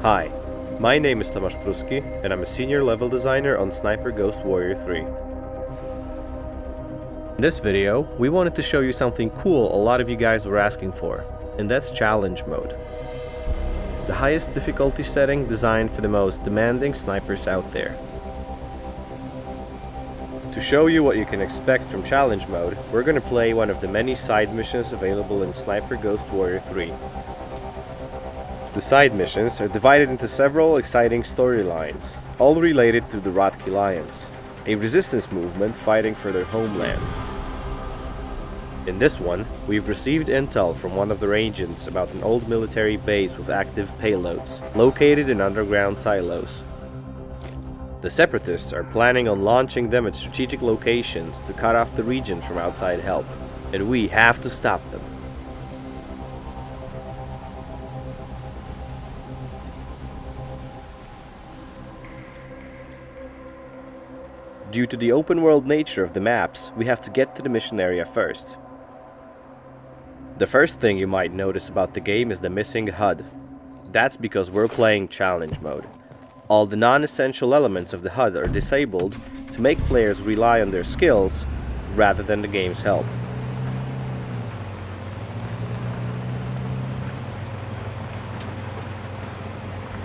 Hi, my name is Tomasz Pruski, and I'm a senior level designer on Sniper Ghost Warrior 3. In this video, we wanted to show you something cool a lot of you guys were asking for, and that's challenge mode. The highest difficulty setting designed for the most demanding snipers out there. To show you what you can expect from challenge mode, we're going to play one of the many side missions available in Sniper Ghost Warrior 3. The side missions are divided into several exciting storylines, all related to the Rotki Lions, a resistance movement fighting for their homeland. In this one, we've received intel from one of their agents about an old military base with active payloads, located in underground silos. The Separatists are planning on launching them at strategic locations to cut off the region from outside help, and we have to stop them. Due to the open world nature of the maps, we have to get to the mission area first. The first thing you might notice about the game is the missing HUD. That's because we're playing challenge mode. All the non-essential elements of the HUD are disabled to make players rely on their skills rather than the game's help.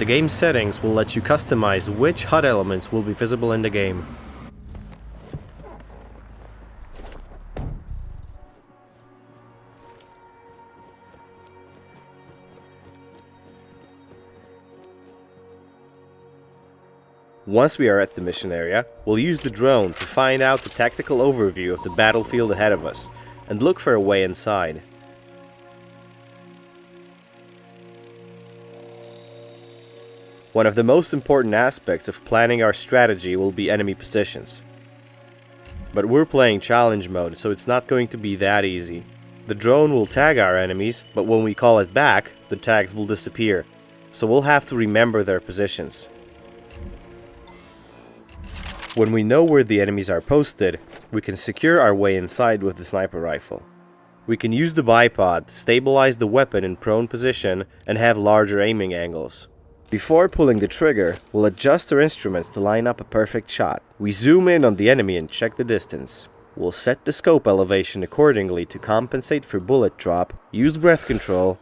The game's settings will let you customize which HUD elements will be visible in the game. Once we are at the mission area, we'll use the drone to find out the tactical overview of the battlefield ahead of us, and look for a way inside. One of the most important aspects of planning our strategy will be enemy positions. But we're playing challenge mode, so it's not going to be that easy. The drone will tag our enemies, but when we call it back, the tags will disappear, so we'll have to remember their positions. When we know where the enemies are posted, we can secure our way inside with the sniper rifle. We can use the bipod to stabilize the weapon in prone position and have larger aiming angles. Before pulling the trigger, we'll adjust our instruments to line up a perfect shot. We zoom in on the enemy and check the distance. We'll set the scope elevation accordingly to compensate for bullet drop, use breath control,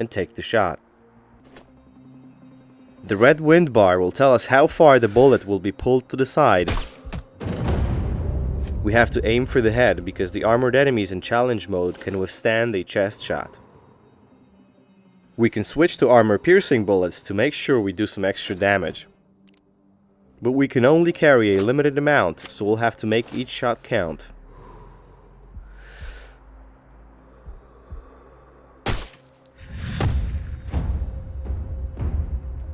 and take the shot. The red wind bar will tell us how far the bullet will be pulled to the side. We have to aim for the head because the armored enemies in challenge mode can withstand a chest shot. We can switch to armor-piercing bullets to make sure we do some extra damage. But we can only carry a limited amount, so we'll have to make each shot count.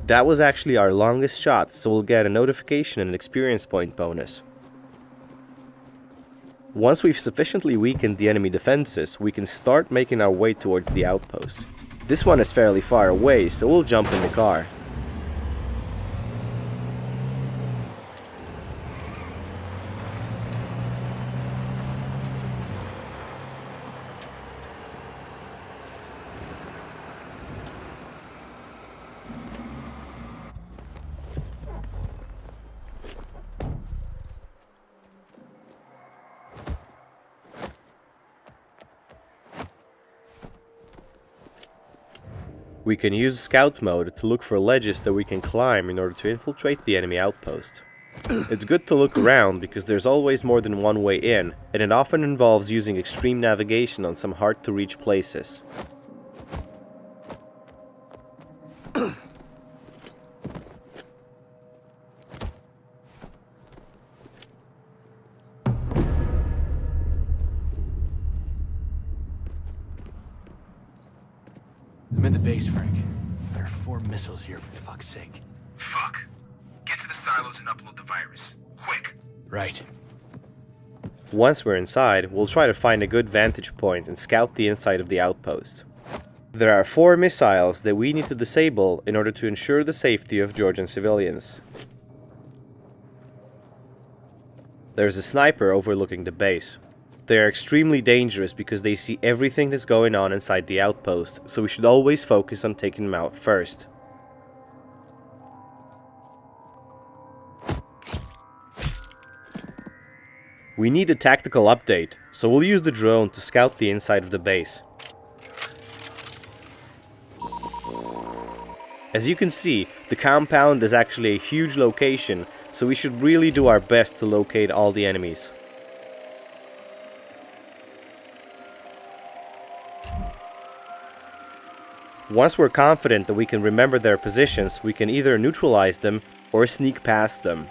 That was actually our longest shot, so we'll get a notification and an experience point bonus. Once we've sufficiently weakened the enemy defenses, we can start making our way towards the outpost. This one is fairly far away, so we'll jump in the car. We can use scout mode to look for ledges that we can climb in order to infiltrate the enemy outpost. It's good to look around because there's always more than one way in, and it often involves using extreme navigation on some hard to reach places. I'm in the base, Frank. There are 4 missiles here, for fuck's sake. Fuck. Get to the silos and upload the virus. Quick. Right. Once we're inside, we'll try to find a good vantage point and scout the inside of the outpost. There are 4 missiles that we need to disable in order to ensure the safety of Georgian civilians. There's a sniper overlooking the base. They are extremely dangerous because they see everything that's going on inside the outpost, so we should always focus on taking them out first. We need a tactical update, so we'll use the drone to scout the inside of the base. As you can see, the compound is actually a huge location, so we should really do our best to locate all the enemies. Once we're confident that we can remember their positions, we can either neutralize them or sneak past them.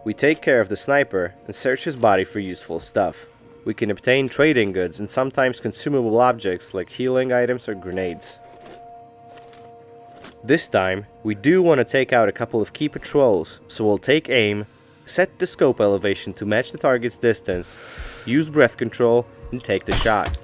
We take care of the sniper and search his body for useful stuff. We can obtain trading goods and sometimes consumable objects like healing items or grenades. This time, we do want to take out a couple of key patrols, so we'll take aim, set the scope elevation to match the target's distance, use breath control, and take the shot.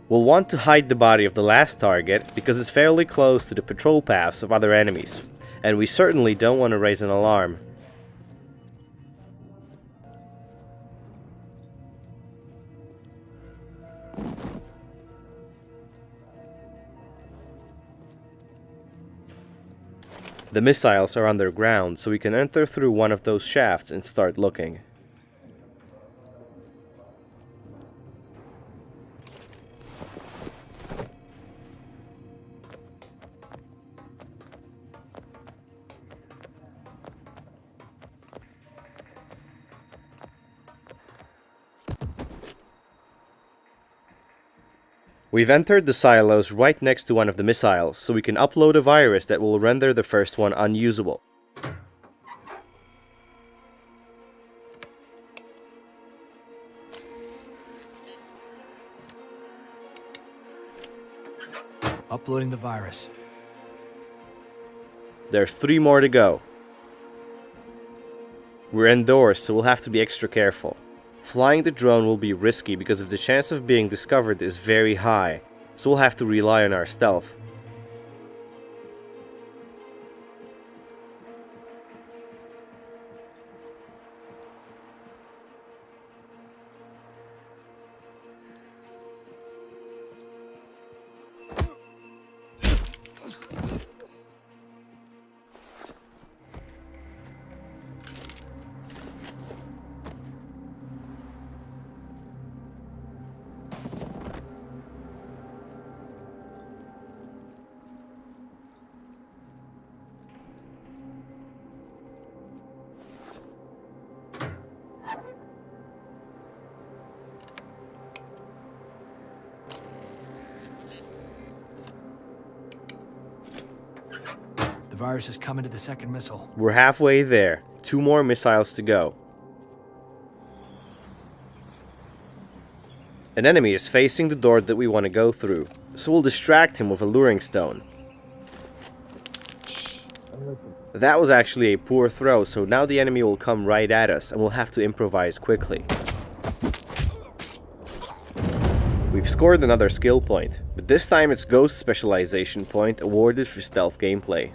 We'll want to hide the body of the last target because it's fairly close to the patrol paths of other enemies, and we certainly don't want to raise an alarm. The missiles are underground, so we can enter through one of those shafts and start looking. We've entered the silos right next to one of the missiles, so we can upload a virus that will render the first one unusable. Uploading the virus. There's 3 more to go. We're indoors, so we'll have to be extra careful. Flying the drone will be risky because the chance of being discovered is very high, so we'll have to rely on our stealth. The virus is coming to the second missile. We're halfway there. 2 more missiles to go. An enemy is facing the door that we want to go through, so we'll distract him with a luring stone. That was actually a poor throw, so now the enemy will come right at us and we'll have to improvise quickly. We've scored another skill point, but this time it's Ghost Specialization Point awarded for stealth gameplay.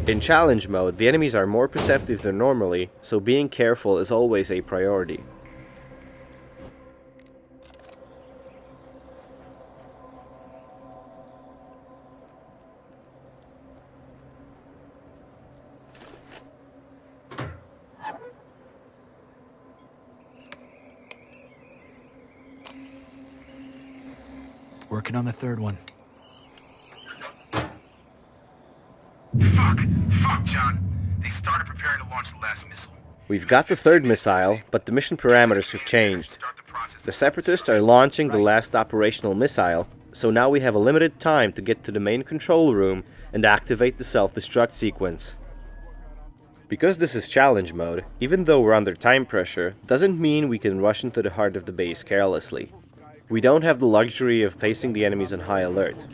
In challenge mode, the enemies are more perceptive than normally, so being careful is always a priority. Working on the third one. Fuck, John. They started preparing to launch the last missile. We've got the third missile, but the mission parameters have changed. Start the process. The Separatists are launching the last operational missile, so now we have a limited time to get to the main control room and activate the self-destruct sequence. Because this is challenge mode, even though we're under time pressure, doesn't mean we can rush into the heart of the base carelessly. We don't have the luxury of facing the enemies on high alert.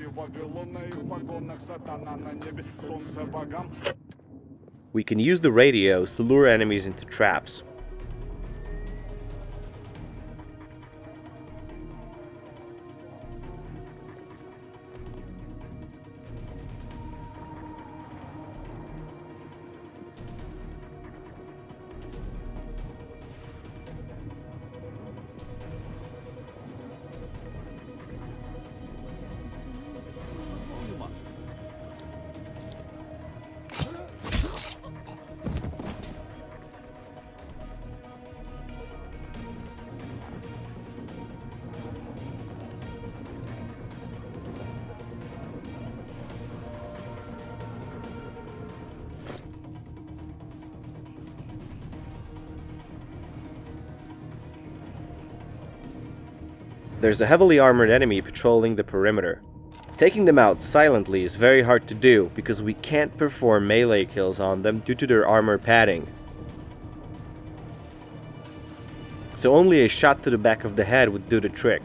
We can use the radios to lure enemies into traps. There's a heavily armored enemy patrolling the perimeter. Taking them out silently is very hard to do because we can't perform melee kills on them due to their armor padding. So only a shot to the back of the head would do the trick.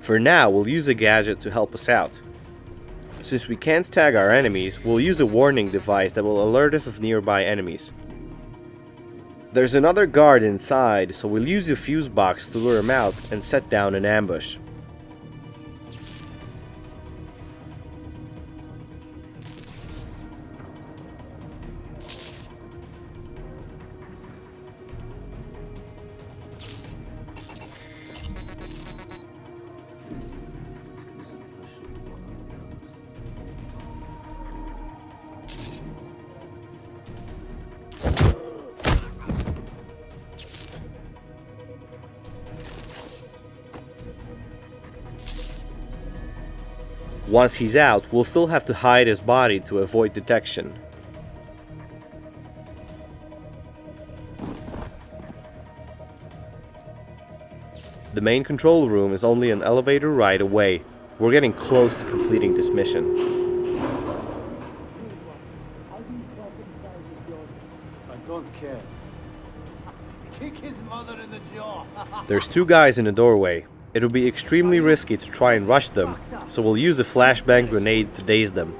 For now, we'll use a gadget to help us out. Since we can't tag our enemies, we'll use a warning device that will alert us of nearby enemies. There's another guard inside, so we'll use the fuse box to lure him out and set down an ambush. Once he's out, we'll still have to hide his body to avoid detection. The main control room is only an elevator ride away. We're getting close to completing this mission. I don't care. Kick his mother in the jaw. There's two guys in the doorway. It would be extremely risky to try and rush them, so we'll use a flashbang grenade to daze them.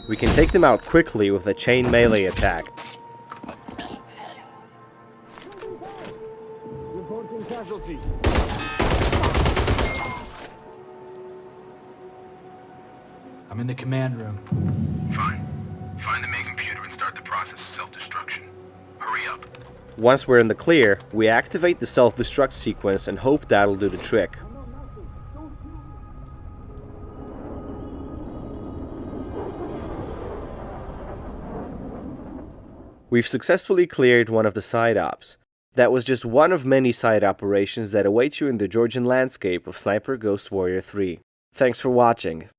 We can take them out quickly with a chain melee attack. Reporting casualty. I'm in the command room. Fine. Find the main computer and start the process of self-destruction. Hurry up. Once we're in the clear, we activate the self-destruct sequence and hope that'll do the trick. We've successfully cleared one of the side ops. That was just one of many side operations that await you in the Georgian landscape of Sniper Ghost Warrior 3. Thanks for watching.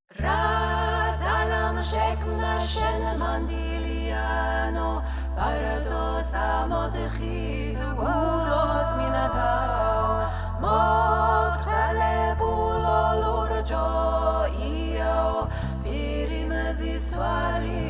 Pirim zis toali